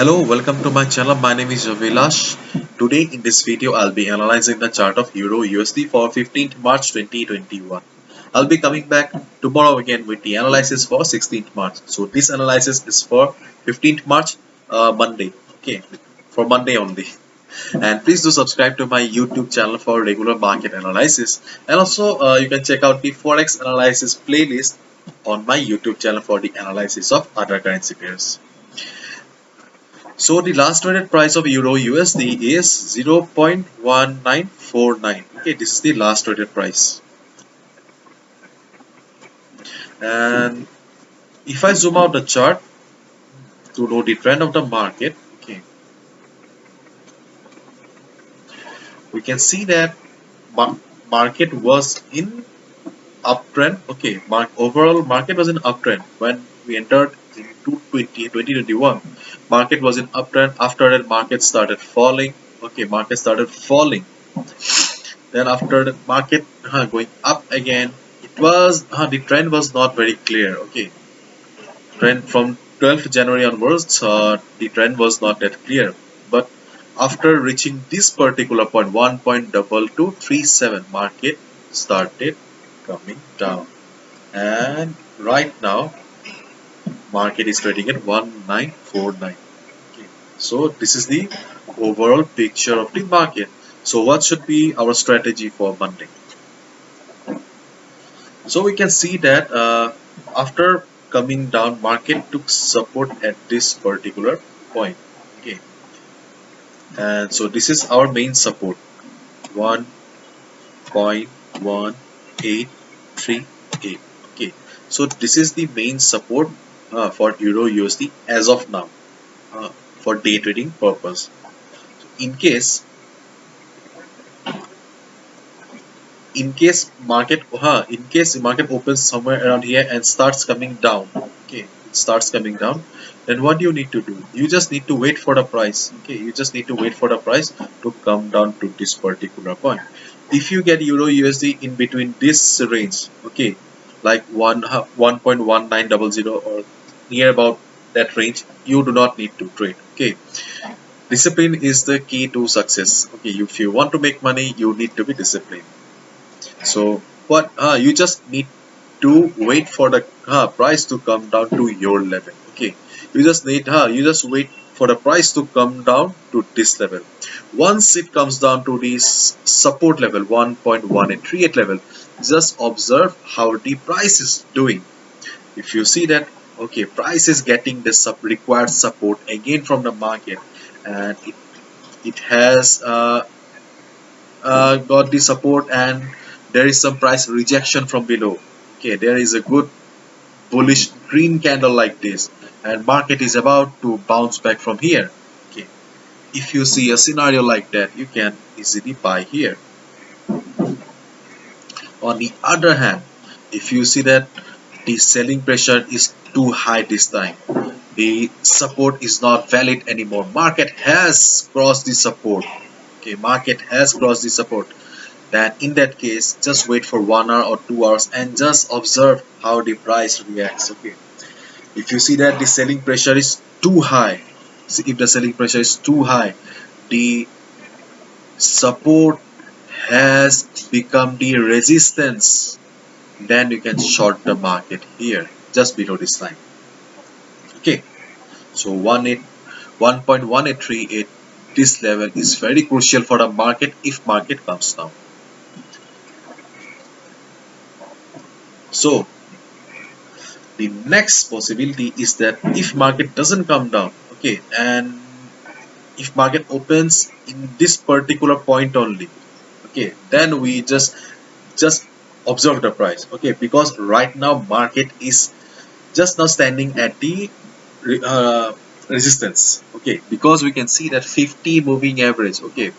Hello, welcome to my channel. My name is Vilash. Today in this video, I'll be analyzing the chart of Euro USD for 15th March 2021. I'll be coming back tomorrow again with the analysis for 16th March. So this analysis is for 15th March, Monday. Okay, for Monday only. And please do subscribe to my YouTube channel for regular market analysis. And also, you can check out the Forex analysis playlist on my YouTube channel for the analysis of other currency pairs. So the last traded price of Euro USD is 0.1949. Okay, this is the last traded price. And if I zoom out the chart to know the trend of the market, okay, we can see that market was in uptrend. Okay, overall market was in uptrend when we entered in 2021. Market was in uptrend. After that, market started falling. Okay, market started falling. Then after the market going up again, it was the trend was not very clear. Okay, trend from 12th January onwards, the trend was not that clear. But after reaching this particular point, 1.2237, market started coming down, and right now market is trading at 1949. Okay, so this is the overall picture of the market. So what should be our strategy for Monday? So we can see that after coming down, market took support at this particular point. Okay, and so this is our main support, 1.1838. Okay, so this is the main support for Euro USD as of now, for day trading purpose. So in case market opens somewhere around here and starts coming down, okay, it starts coming down, then what you need to do, you just need to wait for the price. Okay, you just need to wait for the price to come down to this particular point. If you get Euro USD in between this range, okay, like 1.1900 or near about that range, you do not need to trade. Okay, discipline is the key to success. Okay, if you want to make money, you need to be disciplined. So what you just need to wait for the price to come down to your level. Okay, you just wait for the price to come down to this level. Once it comes down to this support level, 1.1838 level, just observe how the price is doing. If you see that, okay, price is getting the required support again from the market, and it has got the support, and there is some price rejection from below. Okay, there is a good bullish green candle like this, and market is about to bounce back from here. Okay, if you see a scenario like that, you can easily buy here. On the other hand, if you see that the selling pressure is too high this time, the support is not valid anymore, market has crossed the support. Okay, market has crossed the support, then in that case just wait for 1 hour or 2 hours and just observe how the price reacts. Okay, if you see that the selling pressure is too high, see, if the selling pressure is too high, the support has become the resistance, then you can short the market here just below this line. Okay, so 1.1838, this level is very crucial for the market if market comes down. So the next possibility is that if market doesn't come down, okay, and if market opens in this particular point only, okay, then we just observe the price. Okay, because right now market is just now standing at the resistance. Okay, because we can see that 50 moving average. Okay,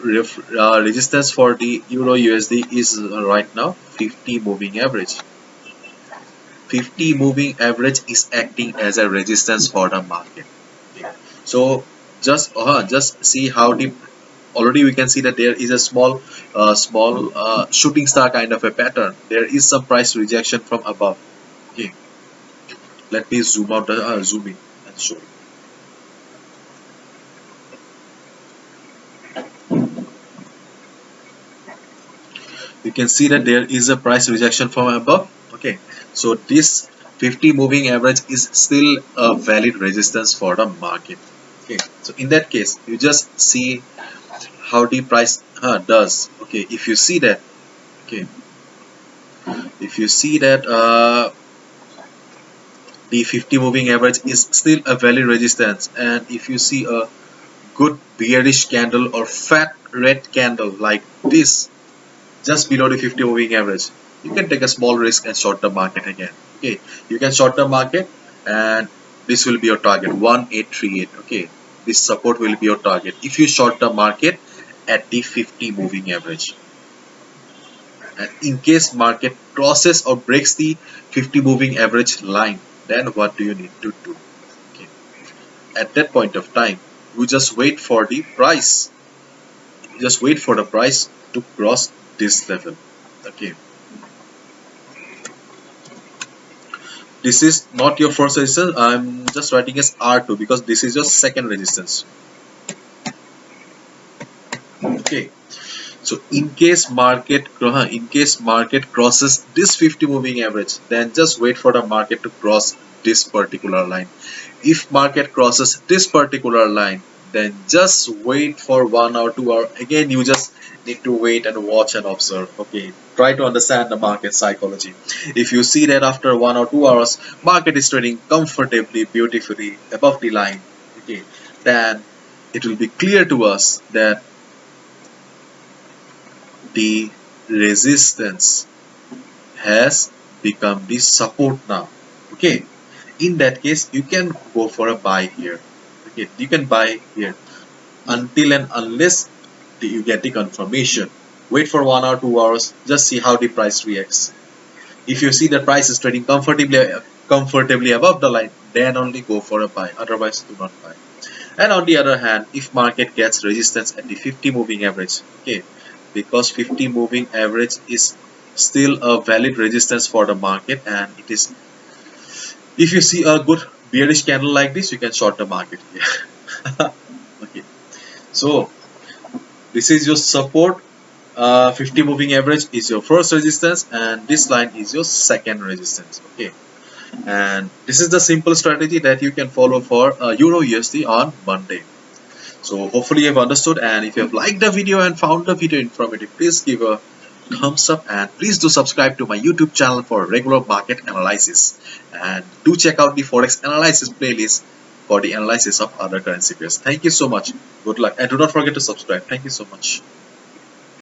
resistance for the Euro USD is right now 50 moving average. 50 moving average is acting as a resistance for the market. Okay. So just see how the already we can see that there is a small shooting star kind of a pattern. There is some price rejection from above. Okay, let me zoom out zoom in and show you. You can see that there is a price rejection from above. Okay, so this 50 moving average is still a valid resistance for the market. Okay, so in that case, you just see how the price does. Okay, if you see that, okay, if you see that the 50 moving average is still a valid resistance, and if you see a good bearish candle or fat red candle like this just below the 50 moving average, you can take a small risk and short the market again. Okay, you can short the market, and this will be your target 1838. Okay, this support will be your target if you short the market at the 50 moving average. And in case market crosses or breaks the 50 moving average line, then what do you need to do? Okay, at that point of time, you just wait for the price, just wait for the price to cross this level. Okay, this is not your first resistance. I'm just writing as R2 because this is your second resistance. Okay, so in case market crosses this 50 moving average, then just wait for the market to cross this particular line. If market crosses this particular line, then just wait for 1 or 2 hours. Again, you just need to wait and watch and observe. Okay, try to understand the market psychology. If you see that after 1 or 2 hours market is trading comfortably, beautifully above the line, okay, then it will be clear to us that the resistance has become the support now. Okay, in that case you can go for a buy here. Okay, you can buy here until and unless you get the confirmation. Wait for 1 or 2 hours, just see how the price reacts. If you see the price is trading comfortably above the line, then only go for a buy, otherwise do not buy. And on the other hand, if market gets resistance at the 50 moving average, okay, because 50 moving average is still a valid resistance for the market, and it is, if you see a good bearish candle like this, you can short the market here. Okay, so this is your support. 50 moving average is your first resistance, and this line is your second resistance. Okay, and this is the simple strategy that you can follow for Euro USD on Monday. So hopefully you have understood, and if you have liked the video and found the video informative, please give a thumbs up, and please do subscribe to my YouTube channel for regular market analysis, and do check out the Forex analysis playlist for the analysis of other currency pairs. Thank you so much. Good luck, and do not forget to subscribe. Thank you so much.